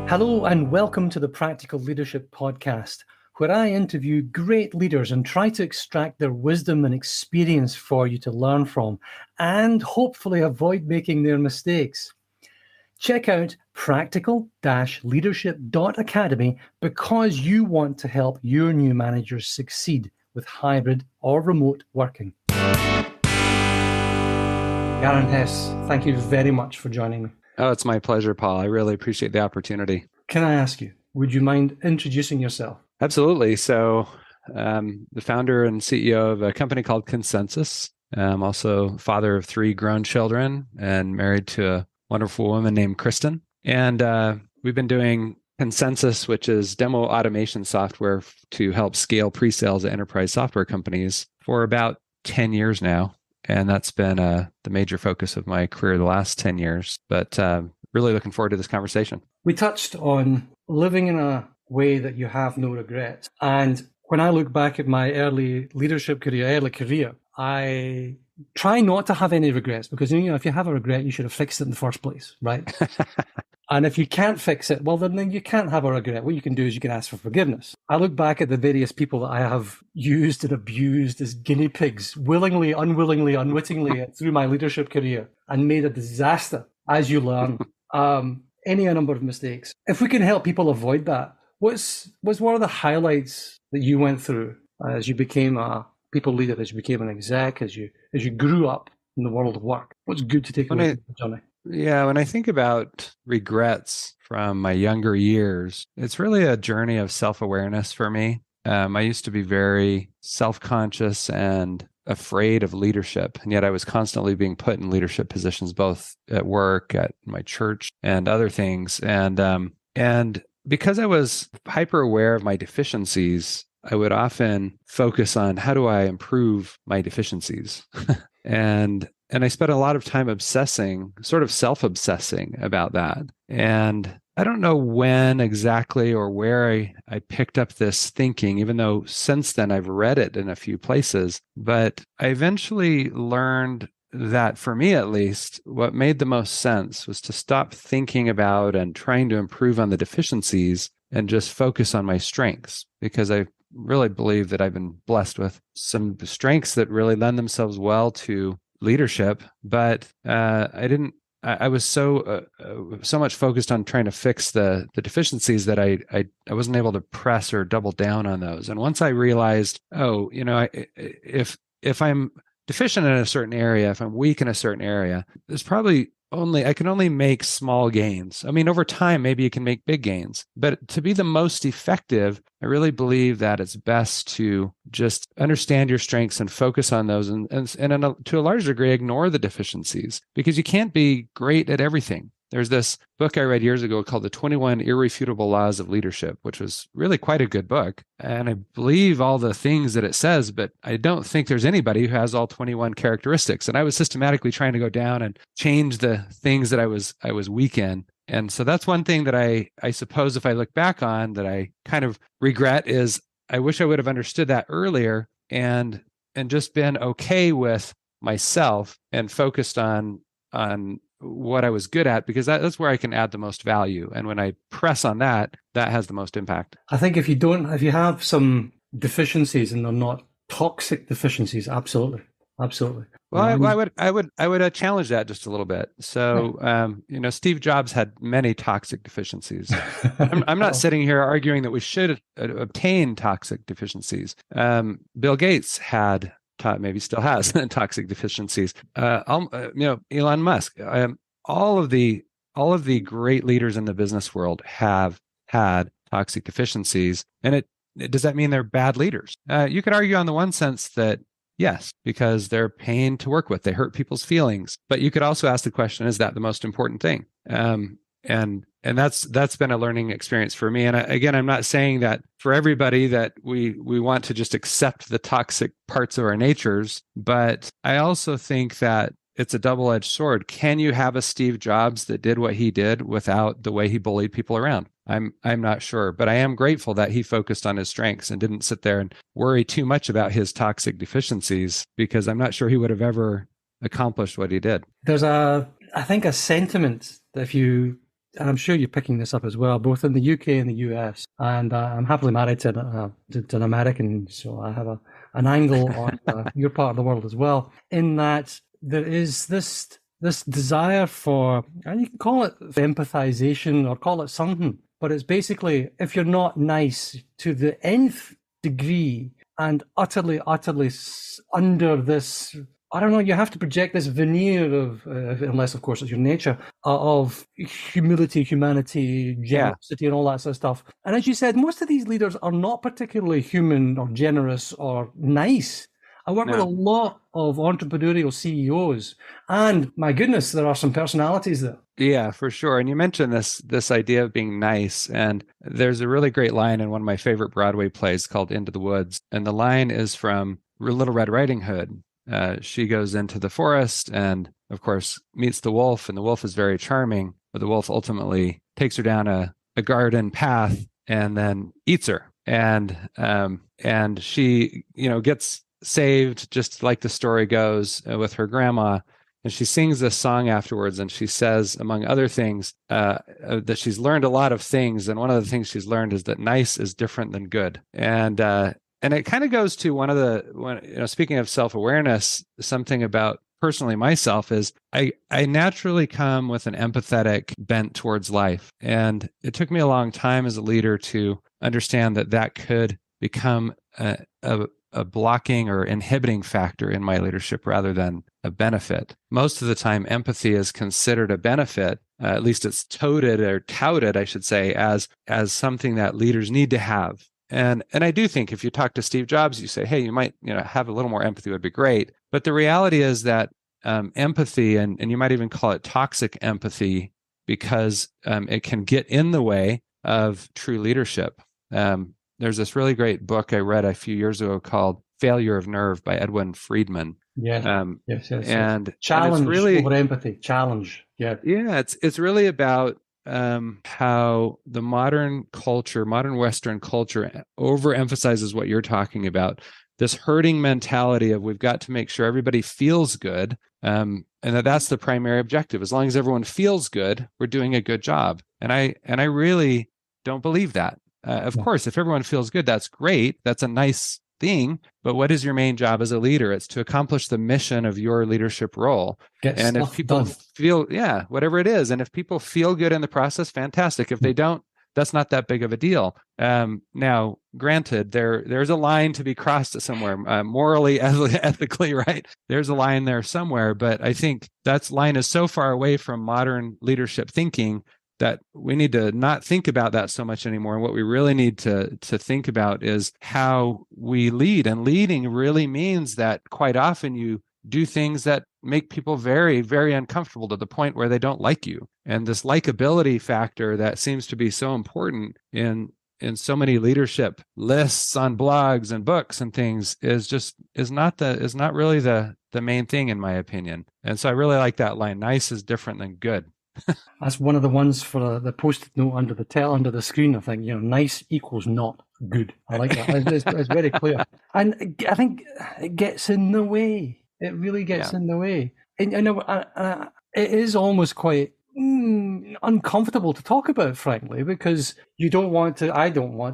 Hello and welcome to the Practical Leadership Podcast, where I interview great leaders and try to extract their wisdom and experience for you to learn from and hopefully avoid making their mistakes. Check out practical-leadership.academy because you want to help your new managers succeed with hybrid or remote working. Garin Hess, thank you very much for joining me. Oh, it's my pleasure, Paul. I really appreciate the opportunity. Can I ask you, would you mind introducing yourself? Absolutely. So, the founder and CEO of a company called Consensus. I'm also father of 3 grown children and married to a wonderful woman named Kristen. And we've been doing Consensus, which is demo automation software to help scale pre-sales at enterprise software companies for about 10 years now. And that's been the major focus of my career the last 10 years. But really looking forward to this conversation. We touched on living in a way that you have no regrets. And when I look back at my early career, I try not to have any regrets because, if you have a regret, you should have fixed it in the first place, right? And if you can't fix it, well, then you can't have a regret. What you can do is you can ask for forgiveness. I look back at the various people that I have used and abused as guinea pigs, willingly, unwillingly, unwittingly through my leadership career and made a disaster as you learn. A number of mistakes. If we can help people avoid that, what's one of the highlights that you went through as you became a people leader, as you became an exec, as you grew up in the world of work? What's good to take away from the journey? Yeah, when I think about regrets from my younger years, it's really a journey of self-awareness for me. I used to be very self-conscious and afraid of leadership, and yet I was constantly being put in leadership positions, both at work, at my church, and other things. And because I was hyper aware of my deficiencies, I would often focus on how do I improve my deficiencies, and I spent a lot of time obsessing, sort of self-obsessing about that. And I don't know when exactly or where I picked up this thinking, even though since then I've read it in a few places. But I eventually learned that, for me at least, what made the most sense was to stop thinking about and trying to improve on the deficiencies and just focus on my strengths, because I really believe that I've been blessed with some strengths that really lend themselves well to leadership, but I was so much focused on trying to fix the deficiencies that I wasn't able to press or double down on those. And once I realized, if I'm deficient in a certain area, if I'm weak in a certain area, there's probably I can only make small gains. I mean, over time, maybe you can make big gains, but to be the most effective, I really believe that it's best to just understand your strengths and focus on those, and to a large degree, ignore the deficiencies, because you can't be great at everything. There's this book I read years ago called The 21 Irrefutable Laws of Leadership, which was really quite a good book. And I believe all the things that it says, but I don't think there's anybody who has all 21 characteristics. And I was systematically trying to go down and change the things that I was weak in. And so that's one thing that I suppose, if I look back on, that I kind of regret, is I wish I would have understood that earlier and just been okay with myself and focused on what I was good at, because that's where I can add the most value. And when I press on that has the most impact. I think if you have some deficiencies and they're not toxic deficiencies, absolutely. Well, I would challenge that just a little bit. So, Steve Jobs had many toxic deficiencies. I'm not sitting here arguing that we should obtain toxic deficiencies. Bill Gates had, maybe still has, toxic deficiencies. Elon Musk. All of the great leaders in the business world have had toxic deficiencies, and does that mean they're bad leaders? You could argue on the one sense that yes, because they're pain to work with, they hurt people's feelings. But you could also ask the question: is that the most important thing? And that's been a learning experience for me. And again, I'm not saying that for everybody that we want to just accept the toxic parts of our natures, but I also think that it's a double-edged sword. Can you have a Steve Jobs that did what he did without the way he bullied people around? I'm not sure, but I am grateful that he focused on his strengths and didn't sit there and worry too much about his toxic deficiencies, because I'm not sure he would have ever accomplished what he did. There's I think a sentiment that and I'm sure you're picking this up as well, both in the UK and the US. And I'm happily married to an American, so I have an angle on your part of the world as well. In that there is this desire for, and you can call it empathization or call it something, but it's basically if you're not nice to the nth degree and utterly under this, I don't know, you have to project this veneer of, unless of course it's your nature, of humility, humanity, generosity, and all that sort of stuff. And as you said, most of these leaders are not particularly human or generous or nice. I work with a lot of entrepreneurial CEOs, and my goodness, there are some personalities there. Yeah, for sure. And you mentioned this idea of being nice. And there's a really great line in one of my favorite Broadway plays called Into the Woods. And the line is from Little Red Riding Hood. She goes into the forest and, of course, meets the wolf. And the wolf is very charming, but the wolf ultimately takes her down a garden path and then eats her. And she, gets saved, just like the story goes, with her grandma. And she sings this song afterwards, and she says, among other things, that she's learned a lot of things. And one of the things she's learned is that nice is different than good. And it kind of goes to speaking of self-awareness, something about personally myself is I naturally come with an empathetic bent towards life. And it took me a long time as a leader to understand that could become a blocking or inhibiting factor in my leadership rather than a benefit. Most of the time, empathy is considered a benefit. At least it's touted, I should say, as something that leaders need to have. And I do think if you talk to Steve Jobs, you say, hey, you might have a little more empathy would be great. But the reality is that empathy, and you might even call it toxic empathy, because it can get in the way of true leadership. There's this really great book I read a few years ago called Failure of Nerve by Edwin Friedman. Yeah. Yes. And challenge and it's really, over empathy. Challenge. Yeah. Yeah. It's really about how the modern Western culture overemphasizes what you're talking about. This herding mentality of we've got to make sure everybody feels good, and that's the primary objective. As long as everyone feels good, we're doing a good job. And I really don't believe that. Of course, if everyone feels good, that's great. That's a nice thing. But what is your main job as a leader? It's to accomplish the mission of your leadership role. And if people feel, whatever it is, and if people feel good in the process, fantastic. If they don't, that's not that big of a deal. Now, granted, there's a line to be crossed somewhere, morally, ethically, right? There's a line there somewhere. But I think that line is so far away from modern leadership thinking that we need to not think about that so much anymore. And what we really need to think about is how we lead. And leading really means that quite often you do things that make people very, very uncomfortable to the point where they don't like you. And this likability factor that seems to be so important in so many leadership lists on blogs and books and things is not really the main thing, in my opinion. And so I really like that line. Nice is different than good. That's one of the ones for the post-it note under the screen. I think nice equals not good. I like that. It's very clear, and I think it gets in the way. It really gets in the way, and it is almost quite uncomfortable to talk about, frankly, because I don't want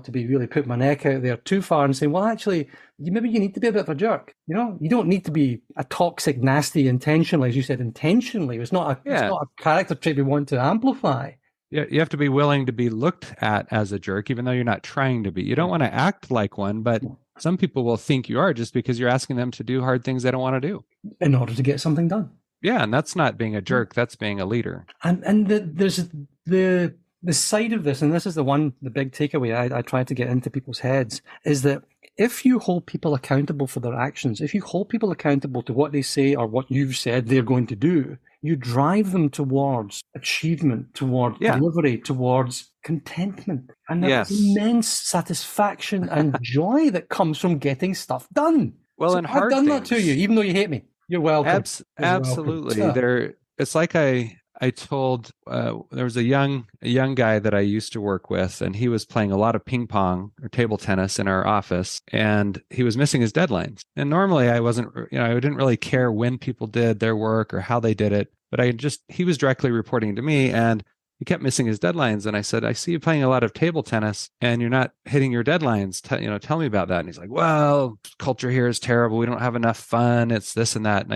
to be really put my neck out there too far and saying, well, actually, maybe you need to be a bit of a jerk. You don't need to be a toxic, nasty, intentionally, as you said, intentionally. It's not a character trait we want to amplify. Yeah, you have to be willing to be looked at as a jerk, even though you're not trying to be. You don't want to act like one, but some people will think you are just because you're asking them to do hard things they don't want to do in order to get something done. Yeah, and that's not being a jerk. That's being a leader. And there's the side of this, and this is the big takeaway I try to get into people's heads, is that if you hold people accountable for their actions, if you hold people accountable to what they say or what you've said they're going to do, you drive them towards achievement, towards delivery, towards contentment. And there's immense satisfaction and joy that comes from getting stuff done. Well, so and I've done that to you, even though you hate me. You're welcome. Absolutely. It's like I I told there was a young guy that I used to work with, and he was playing a lot of ping pong or table tennis in our office, and he was missing his deadlines. And normally I wasn't, I didn't really care when people did their work or how they did it, but he was directly reporting to me, and he kept missing his deadlines. And I said, I see you playing a lot of table tennis and you're not hitting your deadlines. Tell me about that. And he's like, well, culture here is terrible. We don't have enough fun. It's this and that.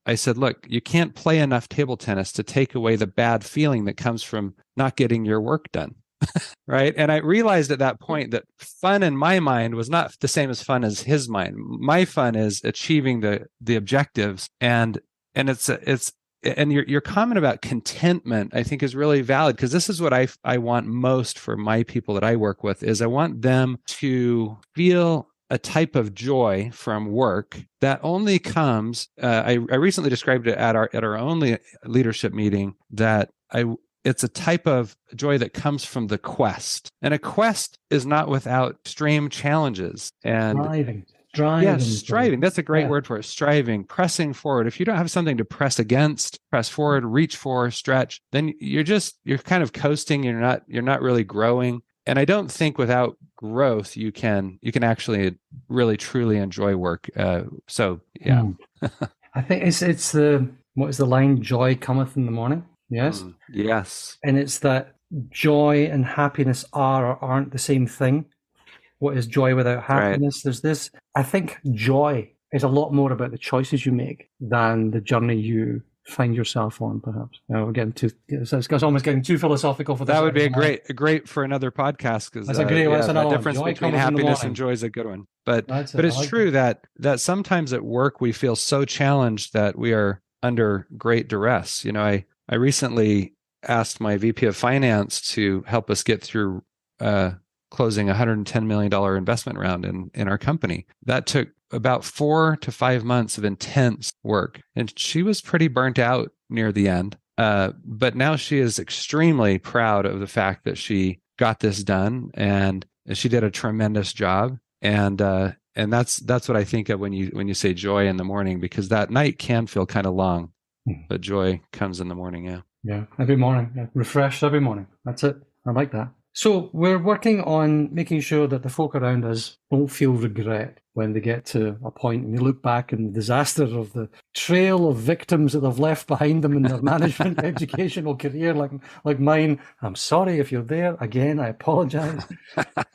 I said, look, you can't play enough table tennis to take away the bad feeling that comes from not getting your work done. Right. And I realized at that point that fun in my mind was not the same as fun as his mind. My fun is achieving the objectives. And your comment about contentment, I think, is really valid, because this is what I want most for my people that I work with, is I want them to feel a type of joy from work that only comes. I recently described it at our own leadership meeting that it's a type of joy that comes from the quest, and a quest is not without extreme challenges and striving. Striving. That's a great word for it. Striving, pressing forward. If you don't have something to press against, press forward, reach for, stretch, then you're kind of coasting. You're not really growing. And I don't think without growth you can actually really truly enjoy work. I think it's what is the line? Joy cometh in the morning. Yes. Yes. And it's that joy and happiness are or aren't the same thing. What is joy without happiness? Right. There's this. I think joy is a lot more about the choices you make than the journey you find yourself on, perhaps. We're getting it's almost getting too philosophical for this. That would be a great for another podcast, because that's a great one. The difference between happiness and joy is a good one. But it's true that sometimes at work we feel so challenged that we are under great duress. I recently asked my VP of Finance to help us get through closing a $110 million investment round in our company. That took about 4 to 5 months of intense work. And she was pretty burnt out near the end. But now she is extremely proud of the fact that she got this done, and she did a tremendous job. And that's what I think of when you say joy in the morning, because that night can feel kind of long, but joy comes in the morning. Yeah. Yeah. Every morning. Yeah. Refreshed every morning. That's it. I like that. So we're working on making sure that the folk around us don't feel regret when they get to a point and they look back in the disaster of the trail of victims that they've left behind them in their management educational career, like mine. I'm sorry if you're there. Again, I apologize.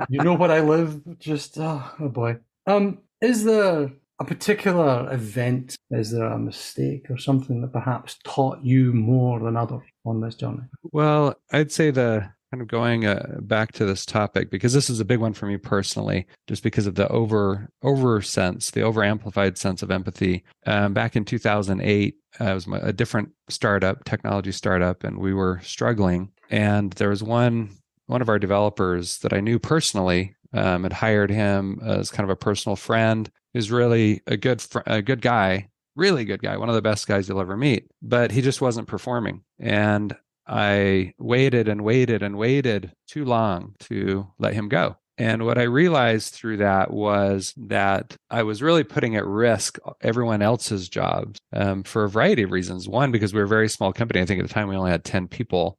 You know what I live. Just, oh boy. Is there a particular event? Is there a mistake or something that perhaps taught you more than others on this journey? Well, I'd say kind of going back to this topic, because this is a big one for me personally, just because of the over amplified sense of empathy. Back in 2008, it was a different technology startup, and we were struggling. And there was one of our developers that I knew personally, had hired him as kind of a personal friend. He was really a good guy, really good guy, one of the best guys you'll ever meet, but he just wasn't performing. And I waited and waited and waited too long to let him go. And what I realized through that was that I was really putting at risk everyone else's jobs for a variety of reasons. One, because we were a very small company. I think at the time we only had 10 people.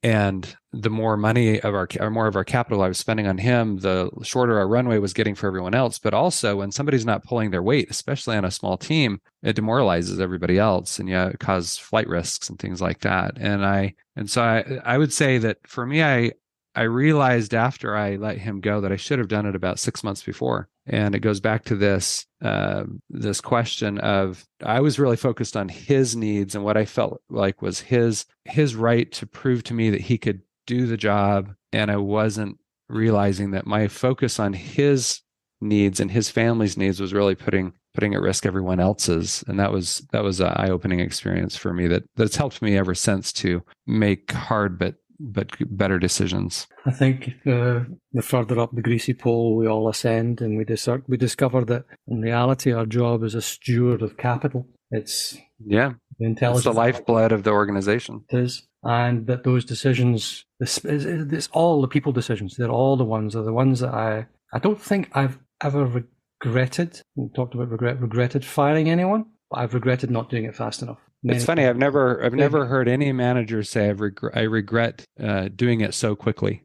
And the more money more of our capital I was spending on him, the shorter our runway was getting for everyone else. But also, when somebody's not pulling their weight, especially on a small team, it demoralizes everybody else, and it causes flight risks and things like that. And so I would say that for me, I realized after I let him go that I should have done it about 6 months before. And it goes back to this question of, I was really focused on his needs and what I felt like was his right to prove to me that he could do the job. And I wasn't realizing that my focus on his needs and his family's needs was really putting at risk everyone else's. And that was an eye-opening experience for me that's helped me ever since to make hard but better decisions. I think the further up the greasy pole we all ascend, and we discover that in reality our job is a steward of capital. It's the intelligence, it's the lifeblood of the organization. It is, and that those decisions, it's all the people decisions. They're all the ones that I don't think I've ever regretted. We talked about regretted firing anyone, but I've regretted not doing it fast enough. It's many. funny. I've never heard any manager say I regret doing it so quickly.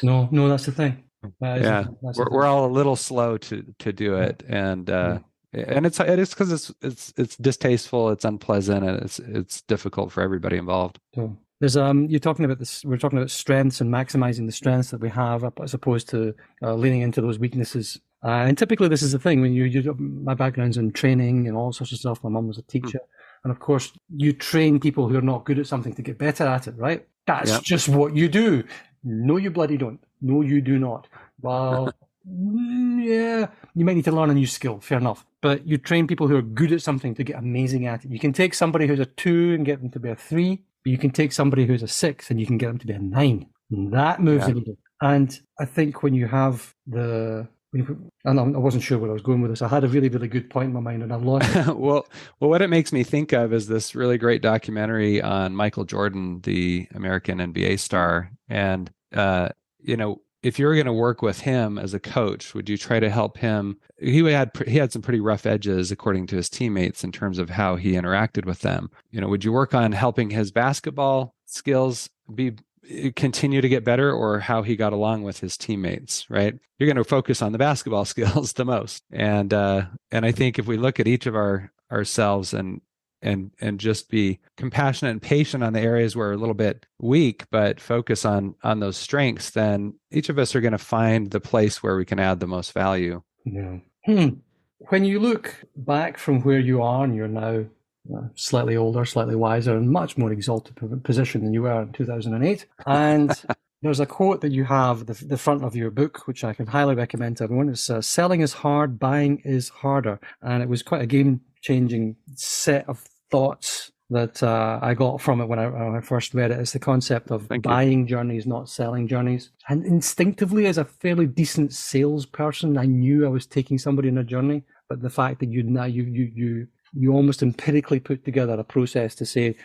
No, no, that's the thing. Yeah, That's the we're thing. all a little slow to do Yeah, it, and yeah. it is because it's distasteful, it's unpleasant, and it's difficult for everybody involved. So there's you're talking about this. We're talking about strengths and maximizing the strengths that we have, as opposed to leaning into those weaknesses. And typically, this is the thing when my background's in training and all sorts of stuff. My mum was a Hmm. teacher, and of course, you train people who are not good at something to get better at it, right? That's Yeah. just what you do. No, you bloody don't. No, you do not. Well, yeah, you might need to learn a new skill. Fair enough. But you train people who are good at something to get amazing at it. You can take somebody who's a 2 and get them to be a 3. But you can take somebody who's a 6 and you can get them to be a 9. And that moves Yeah. the needle. And I think when you have and I wasn't sure where I was going with this. I had a really, really good point in my mind and I've lost it. Well, what it makes me think of is this really great documentary on Michael Jordan, the American NBA star. And if you were going to work with him as a coach, would you try to help him? He had some pretty rough edges, according to his teammates, in terms of how he interacted with them. Would you work on helping his basketball skills continue to get better, or how he got along with his teammates? Right, you're going to focus on the basketball skills the most, and I think if we look at each of ourselves and just be compassionate and patient on the areas where we're a little bit weak, but focus on those strengths, then each of us are going to find the place where we can add the most value. Yeah. When you look back from where you are and you're now slightly older, slightly wiser, and much more exalted position than you were in 2008. And there's a quote that you have the front of your book, which I can highly recommend to everyone. It's selling is hard, buying is harder. And it was quite a game-changing set of thoughts that I got from it when I first read it. It's the concept of buying journeys, not selling journeys. And instinctively, as a fairly decent salesperson, I knew I was taking somebody on a journey. But the fact that you almost empirically put together a process to say,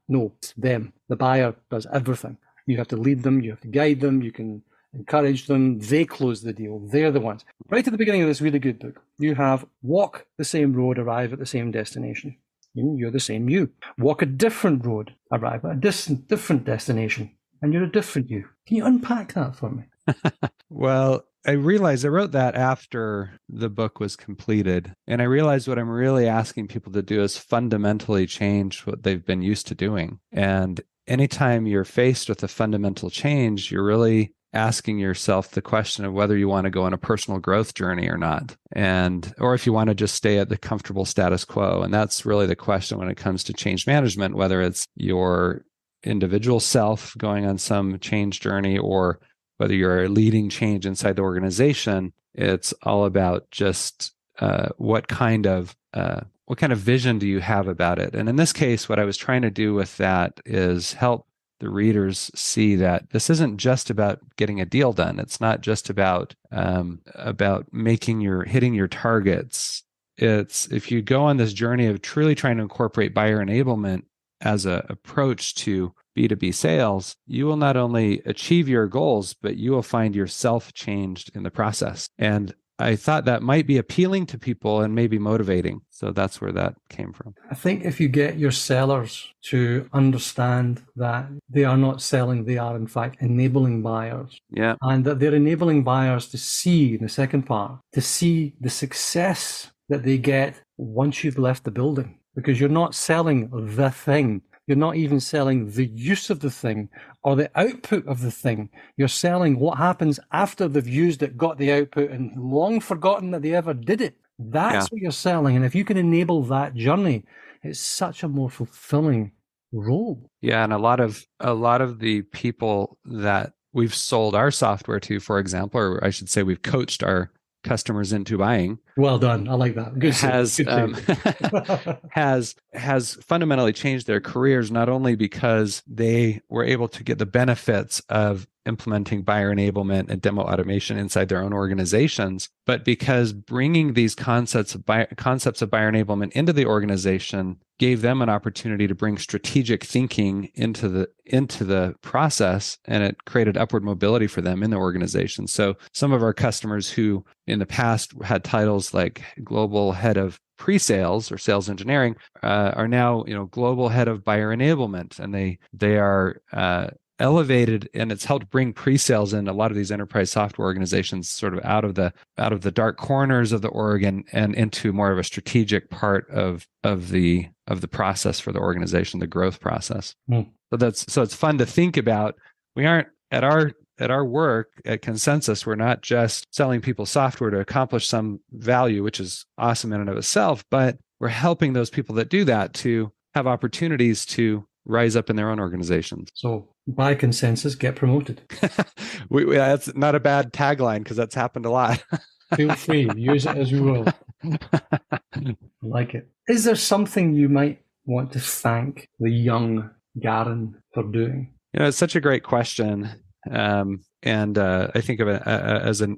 no, it's them. The buyer does everything. You have to lead them. You have to guide them. You can encourage them. They close the deal. They're the ones. Right at the beginning of this really good book, you have walk the same road, arrive at the same destination. You're the same you. Walk a different road, arrive at a different destination, and you're a different you. Can you unpack that for me? Well, I realized I wrote that after the book was completed. And I realized what I'm really asking people to do is fundamentally change what they've been used to doing. And anytime you're faced with a fundamental change, you're really asking yourself the question of whether you want to go on a personal growth journey or not, or if you want to just stay at the comfortable status quo. And that's really the question when it comes to change management, whether it's your individual self going on some change journey or whether you're leading change inside the organization. It's all about just what kind of vision do you have about it? And in this case, what I was trying to do with that is help the readers see that this isn't just about getting a deal done. It's not just about hitting your targets. It's if you go on this journey of truly trying to incorporate buyer enablement as an approach to B2B sales, you will not only achieve your goals, but you will find yourself changed in the process. And I thought that might be appealing to people and maybe motivating. So that's where that came from. I think if you get your sellers to understand that they are not selling, they are in fact enabling buyers. Yeah. And that they're enabling buyers to see, in the second part, to see the success that they get once you've left the building. Because you're not selling the thing. You're not even selling the use of the thing or the output of the thing. You're selling what happens after they've used it, got the output, and long forgotten that they ever did it. That's what you're selling. And if you can enable that journey, it's such a more fulfilling role. Yeah. And a lot of the people that we've sold our software to, for example, or I should say we've coached our customers into buying. Well done. I like that. Good. Has fundamentally changed their careers, not only because they were able to get the benefits of implementing buyer enablement and demo automation inside their own organizations, but because bringing these concepts of buyer enablement into the organization gave them an opportunity to bring strategic thinking into the process, and it created upward mobility for them in the organization. So some of our customers who in the past had titles like global head of pre-sales or sales engineering are now, global head of buyer enablement, and they are elevated, and it's helped bring pre-sales in a lot of these enterprise software organizations sort of out of the dark corners of the org and into more of a strategic part of the process for the organization, the growth process. So it's fun to think about. We aren't at our work at Consensus, we're not just selling people software to accomplish some value, which is awesome in and of itself, but we're helping those people that do that to have opportunities to rise up in their own organizations. So by consensus, get promoted. That's not a bad tagline, because that's happened a lot. Feel free, use it as you will. I like it. Is there something you might want to thank the young Garin for doing? It's such a great question. And I think of it as a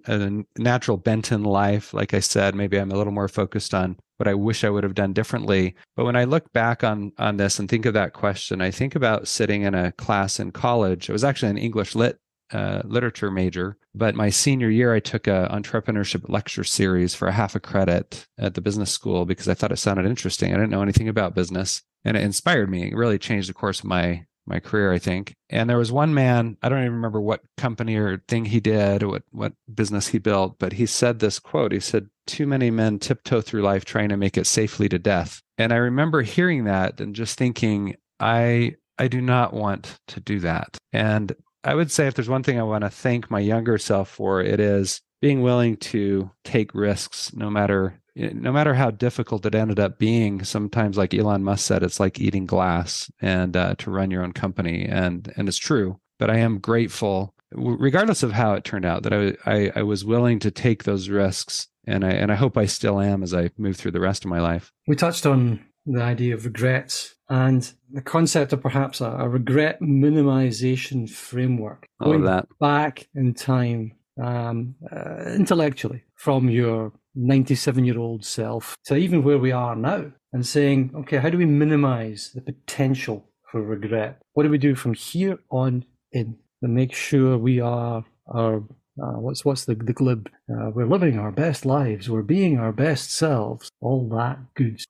natural bent in life. Like I said, maybe I'm a little more focused on what I wish I would have done differently. But when I look back on this and think of that question, I think about sitting in a class in college. It was actually an English literature major, but my senior year, I took a entrepreneurship lecture series for a half a credit at the business school because I thought it sounded interesting. I didn't know anything about business, and it inspired me. It really changed the course of my career, I think. And there was one man, I don't even remember what company or thing he did, or what business he built, but he said this quote. He said, "Too many men tiptoe through life trying to make it safely to death." And I remember hearing that and just thinking, I do not want to do that. And I would say if there's one thing I want to thank my younger self for, it is being willing to take risks, no matter how difficult it ended up being. Sometimes, like Elon Musk said, it's like eating glass, and to run your own company. And it's true. But I am grateful, regardless of how it turned out, that I was willing to take those risks. And I hope I still am as I move through the rest of my life. We touched on the idea of regrets and the concept of perhaps a regret minimization framework. Going back in time intellectually from your 97-year-old self to even where we are now, and saying, okay, how do we minimize the potential for regret? What do we do from here on in to make sure we are our what's the glib? We're living our best lives. We're being our best selves. All that good.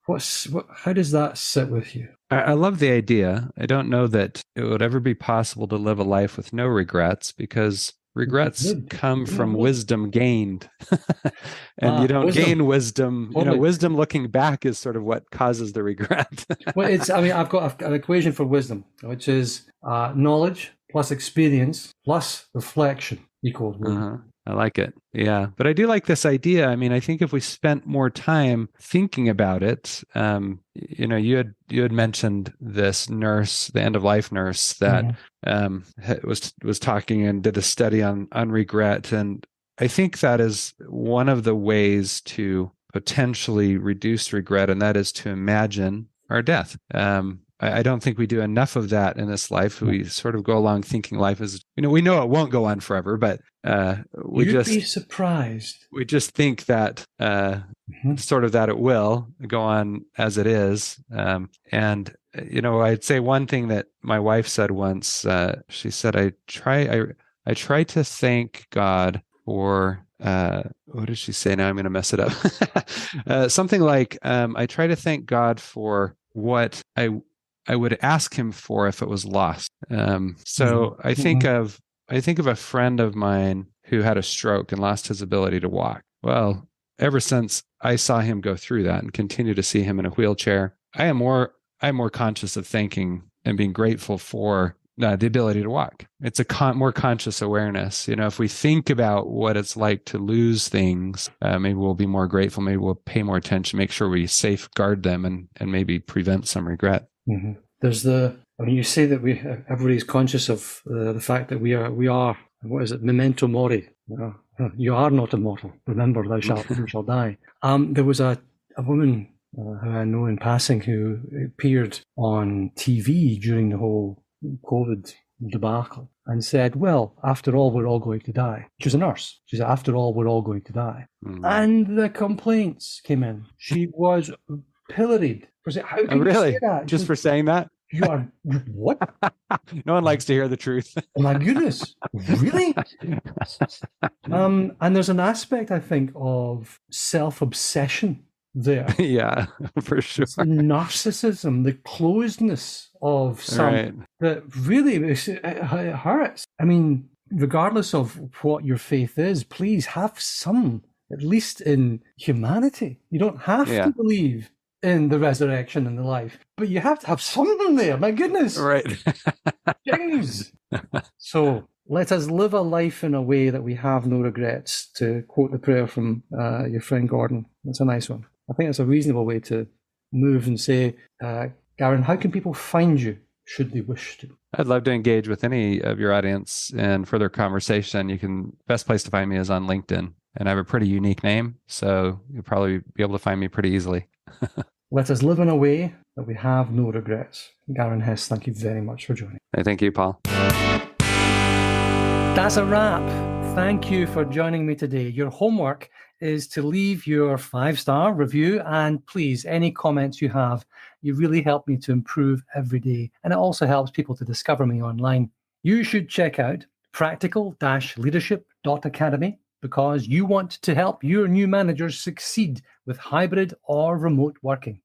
How does that sit with you? I love the idea. I don't know that it would ever be possible to live a life with no regrets, because regrets come from wisdom gained. And you don't gain wisdom. Totally. Wisdom looking back is sort of what causes the regret. Well, I've got an equation for wisdom, which is knowledge plus experience plus reflection equals wisdom. I like it. Yeah. But I do like this idea. I mean, I think if we spent more time thinking about it, you had mentioned this nurse, the end of life nurse that was talking and did a study on regret. And I think that is one of the ways to potentially reduce regret, and that is to imagine our death. I don't think we do enough of that in this life. We sort of go along thinking life is, we know it won't go on forever, but you'd be surprised. We just think that sort of that it will go on as it is. And I'd say one thing that my wife said once. She said, I try to thank God for what did she say? Now I'm going to mess it up. Something like I try to thank God for what I would ask him for if it was lost. So I think of a friend of mine who had a stroke and lost his ability to walk. Well, ever since I saw him go through that and continue to see him in a wheelchair, I'm more conscious of thanking and being grateful for the ability to walk. It's a more conscious awareness. If we think about what it's like to lose things, maybe we'll be more grateful. Maybe we'll pay more attention, make sure we safeguard them, and maybe prevent some regret. Mm-hmm. There's you say that everybody's conscious of the fact that we are, what is it, memento mori. You are not immortal. Remember, you shall die. There was a woman who I know in passing who appeared on TV during the whole COVID debacle and said, well, after all, we're all going to die. She was a nurse. She said, after all, we're all going to die. And the complaints came in. She was pilloried. How can you say that? Just for saying that? You are, what? No one likes to hear the truth. Oh my goodness. Really? And there's an aspect, I think, of self-obsession there. Yeah, for sure. It's the narcissism, the closedness of some that really it hurts. I mean, regardless of what your faith is, please have some, at least in humanity. You don't have to believe in the resurrection and the life, but you have to have something there. My goodness. Right. James. So let us live a life in a way that we have no regrets, to quote the prayer from your friend Gordon. That's a nice one. I think that's a reasonable way to move and say, Garin, how can people find you should they wish to? I'd love to engage with any of your audience and further conversation. Best place to find me is on LinkedIn, and I have a pretty unique name, so you'll probably be able to find me pretty easily. Let us live in a way that we have no regrets. Garin Hess, thank you very much for joining. Thank you, Paul. That's a wrap. Thank you for joining me today. Your homework is to leave your 5-star review, and please, any comments you have, you really help me to improve every day, and it also helps people to discover me online. You should check out practical-leadership.academy because you want to help your new managers succeed with hybrid or remote working.